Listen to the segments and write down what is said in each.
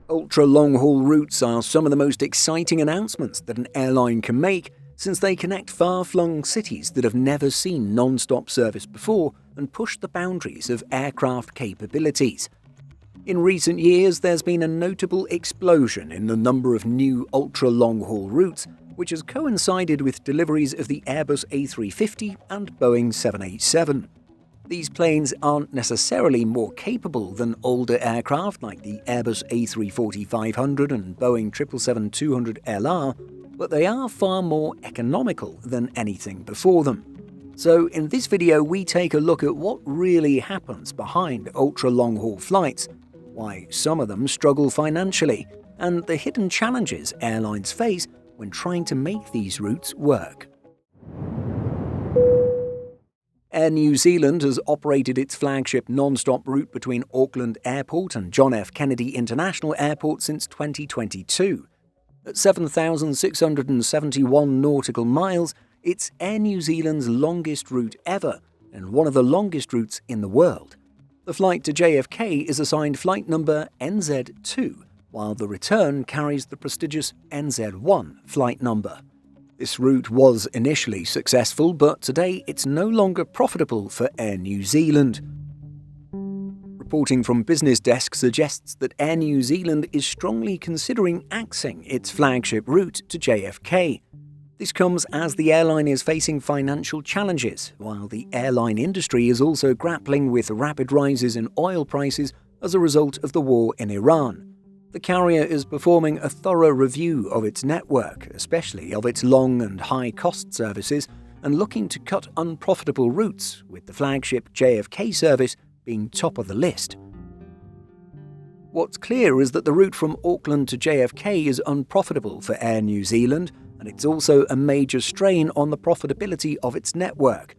Ultra-long-haul routes are some of the most exciting announcements that an airline can make, since they connect far-flung cities that have never seen non-stop service before and push the boundaries of aircraft capabilities. In recent years, there's been a notable explosion in the number of new ultra-long-haul routes, which has coincided with deliveries of the Airbus A350 and Boeing 787. These planes aren't necessarily more capable than older aircraft like the Airbus A340-500 and Boeing 777-200LR, but they are far more economical than anything before them. So in this video we take a look at what really happens behind ultra-long-haul flights, why some of them struggle financially, and the hidden challenges airlines face when trying to make these routes work. Air New Zealand has operated its flagship non-stop route between Auckland Airport and John F. Kennedy International Airport since 2022. At 7,671 nautical miles, it's Air New Zealand's longest route ever and one of the longest routes in the world. The flight to JFK is assigned flight number NZ2, while the return carries the prestigious NZ1 flight number. This route was initially successful, but today it's no longer profitable for Air New Zealand. Reporting from Business Desk suggests that Air New Zealand is strongly considering axing its flagship route to JFK. This comes as the airline is facing financial challenges, while the airline industry is also grappling with rapid rises in oil prices as a result of the war in Iran. The carrier is performing a thorough review of its network, especially of its long and high-cost services, and looking to cut unprofitable routes, with the flagship JFK service being top of the list. What's clear is that the route from Auckland to JFK is unprofitable for Air New Zealand, and it's also a major strain on the profitability of its network.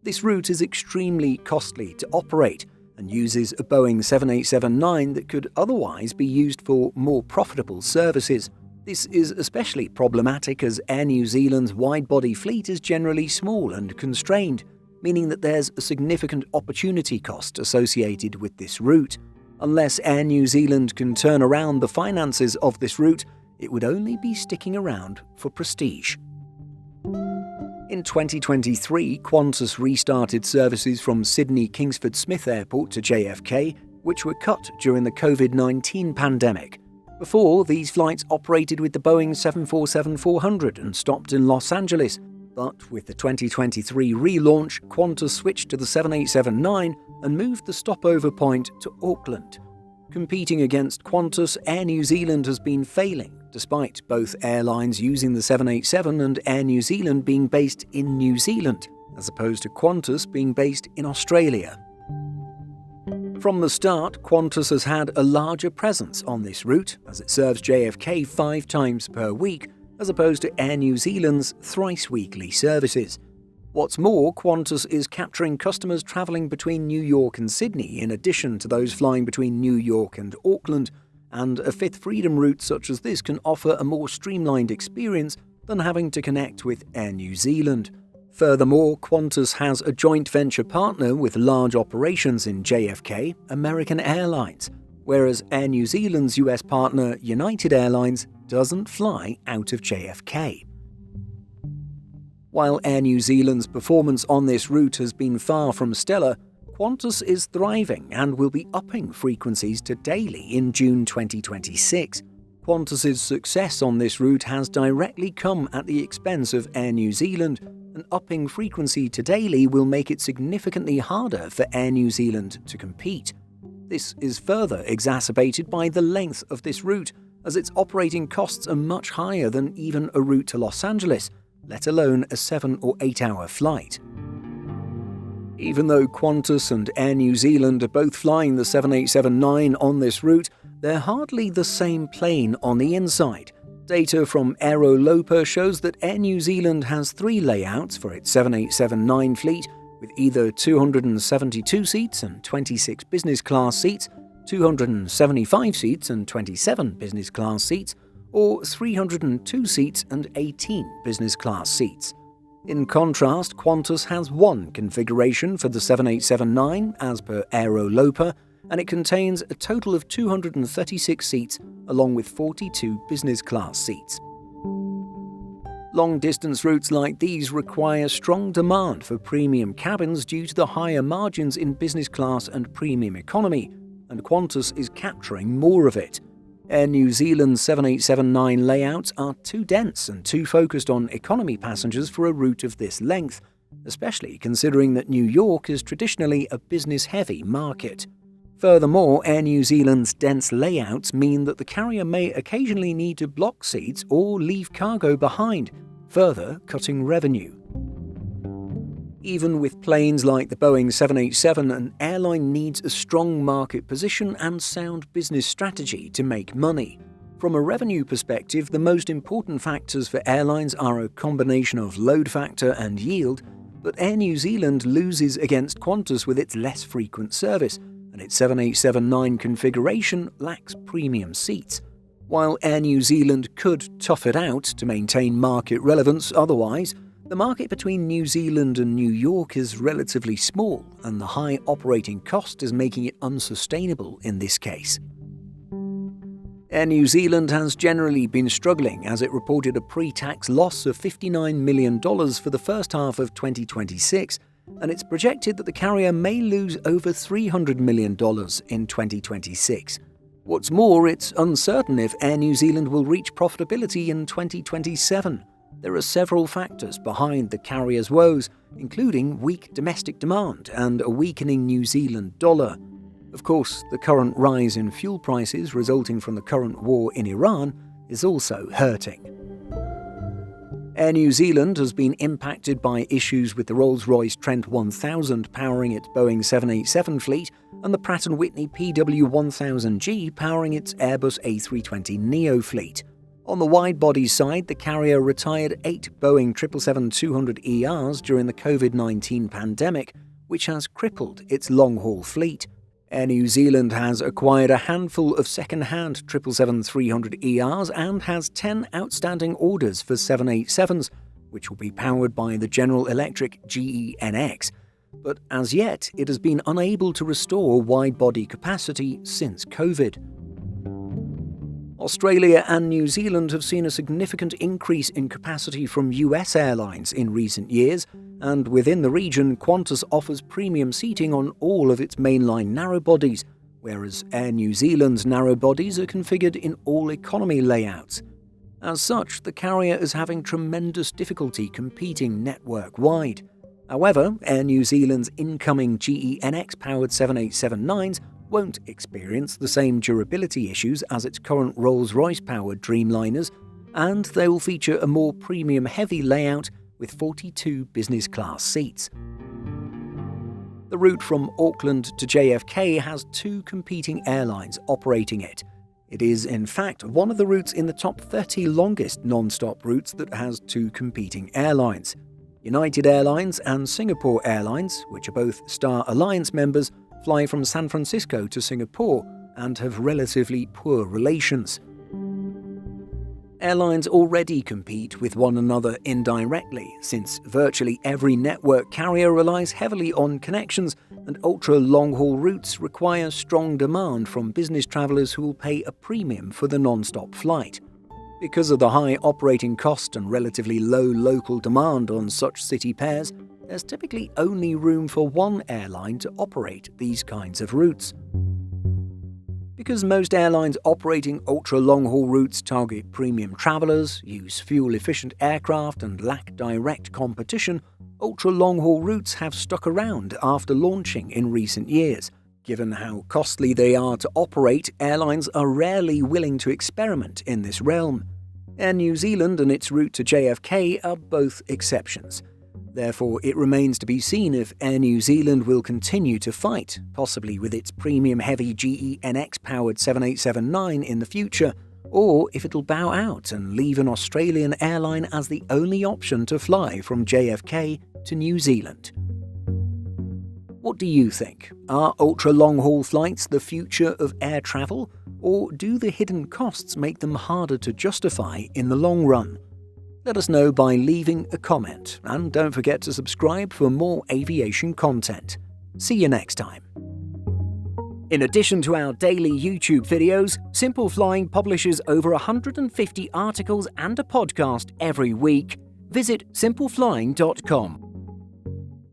This route is extremely costly to operate, and uses a Boeing 787-9 that could otherwise be used for more profitable services. This is especially problematic as Air New Zealand's wide-body fleet is generally small and constrained, meaning that there's a significant opportunity cost associated with this route. Unless Air New Zealand can turn around the finances of this route, it would only be sticking around for prestige. In 2023, Qantas restarted services from Sydney Kingsford Smith Airport to JFK, which were cut during the COVID-19 pandemic. Before, these flights operated with the Boeing 747-400 and stopped in Los Angeles, but with the 2023 relaunch, Qantas switched to the 787-9 and moved the stopover point to Auckland. Competing against Qantas, Air New Zealand has been failing, despite both airlines using the 787 and Air New Zealand being based in New Zealand, as opposed to Qantas being based in Australia. From the start, Qantas has had a larger presence on this route, as it serves JFK 5 times per week, as opposed to Air New Zealand's thrice-weekly services. What's more, Qantas is capturing customers travelling between New York and Sydney in addition to those flying between New York and Auckland, and a Fifth Freedom route such as this can offer a more streamlined experience than having to connect with Air New Zealand. Furthermore, Qantas has a joint venture partner with large operations in JFK, American Airlines, whereas Air New Zealand's US partner, United Airlines, doesn't fly out of JFK. While Air New Zealand's performance on this route has been far from stellar, Qantas is thriving and will be upping frequencies to daily in June 2026. Qantas's success on this route has directly come at the expense of Air New Zealand, and upping frequency to daily will make it significantly harder for Air New Zealand to compete. This is further exacerbated by the length of this route, as its operating costs are much higher than even a route to Los Angeles, let alone a 7 or 8 hour flight. Even though Qantas and Air New Zealand are both flying the 787-9 on this route, they're hardly the same plane on the inside. Data from Aeroloper shows that Air New Zealand has 3 layouts for its 787-9 fleet, with either 272 seats and 26 business class seats, 275 seats and 27 business class seats, or 302 seats and 18 business class seats. In contrast, Qantas has 1 configuration for the 787-9 as per Aeroloper, and it contains a total of 236 seats along with 42 business class seats. Long-distance routes like these require strong demand for premium cabins due to the higher margins in business class and premium economy, and Qantas is capturing more of it. Air New Zealand's 7879 layouts are too dense and too focused on economy passengers for a route of this length, especially considering that New York is traditionally a business-heavy market. Furthermore, Air New Zealand's dense layouts mean that the carrier may occasionally need to block seats or leave cargo behind, further cutting revenue. Even with planes like the Boeing 787, an airline needs a strong market position and sound business strategy to make money. From a revenue perspective, the most important factors for airlines are a combination of load factor and yield, but Air New Zealand loses against Qantas with its less frequent service, and its 7879 configuration lacks premium seats. While Air New Zealand could tough it out to maintain market relevance otherwise, the market between New Zealand and New York is relatively small, and the high operating cost is making it unsustainable in this case. Air New Zealand has generally been struggling as it reported a pre-tax loss of $59 million for the first half of 2026, and it's projected that the carrier may lose over $300 million in 2026. What's more, it's uncertain if Air New Zealand will reach profitability in 2027. There are several factors behind the carrier's woes, including weak domestic demand and a weakening New Zealand dollar. Of course, the current rise in fuel prices resulting from the current war in Iran is also hurting. Air New Zealand has been impacted by issues with the Rolls-Royce Trent 1000 powering its Boeing 787 fleet and the Pratt & Whitney PW1000G powering its Airbus A320neo fleet. On the wide-body side, the carrier retired 8 Boeing 777-200ERs during the COVID-19 pandemic, which has crippled its long-haul fleet. Air New Zealand has acquired a handful of second-hand 777-300ERs and has 10 outstanding orders for 787s, which will be powered by the General Electric GE-NX. But as yet, it has been unable to restore wide-body capacity since COVID. Australia and New Zealand have seen a significant increase in capacity from US airlines in recent years, and within the region, Qantas offers premium seating on all of its mainline narrow-bodies, whereas Air New Zealand's narrow-bodies are configured in all economy layouts. As such, the carrier is having tremendous difficulty competing network-wide. However, Air New Zealand's incoming GE-NX-powered 787-9s won't experience the same durability issues as its current Rolls-Royce-powered Dreamliners, and they will feature a more premium-heavy layout with 42 business-class seats. The route from Auckland to JFK has 2 competing airlines operating it. It is, in fact, one of the routes in the top 30 longest non-stop routes that has 2 competing airlines. United Airlines and Singapore Airlines, which are both Star Alliance members, fly from San Francisco to Singapore and have relatively poor relations. Airlines already compete with one another indirectly, since virtually every network carrier relies heavily on connections, and ultra-long-haul routes require strong demand from business travelers who will pay a premium for the non-stop flight. Because of the high operating cost and relatively low local demand on such city pairs, there's typically only room for one airline to operate these kinds of routes. Because most airlines operating ultra-long-haul routes target premium travelers, use fuel-efficient aircraft, and lack direct competition, ultra-long-haul routes have stuck around after launching in recent years. Given how costly they are to operate, airlines are rarely willing to experiment in this realm. Air New Zealand and its route to JFK are both exceptions. Therefore, it remains to be seen if Air New Zealand will continue to fight, possibly with its premium-heavy GE-NX-powered 787-9 in the future, or if it'll bow out and leave an Australian airline as the only option to fly from JFK to New Zealand. What do you think? Are ultra-long-haul flights the future of air travel, or do the hidden costs make them harder to justify in the long run? Let us know by leaving a comment, and don't forget to subscribe for more aviation content. See you next time. In addition to our daily YouTube videos, Simple Flying publishes over 150 articles and a podcast every week. Visit simpleflying.com.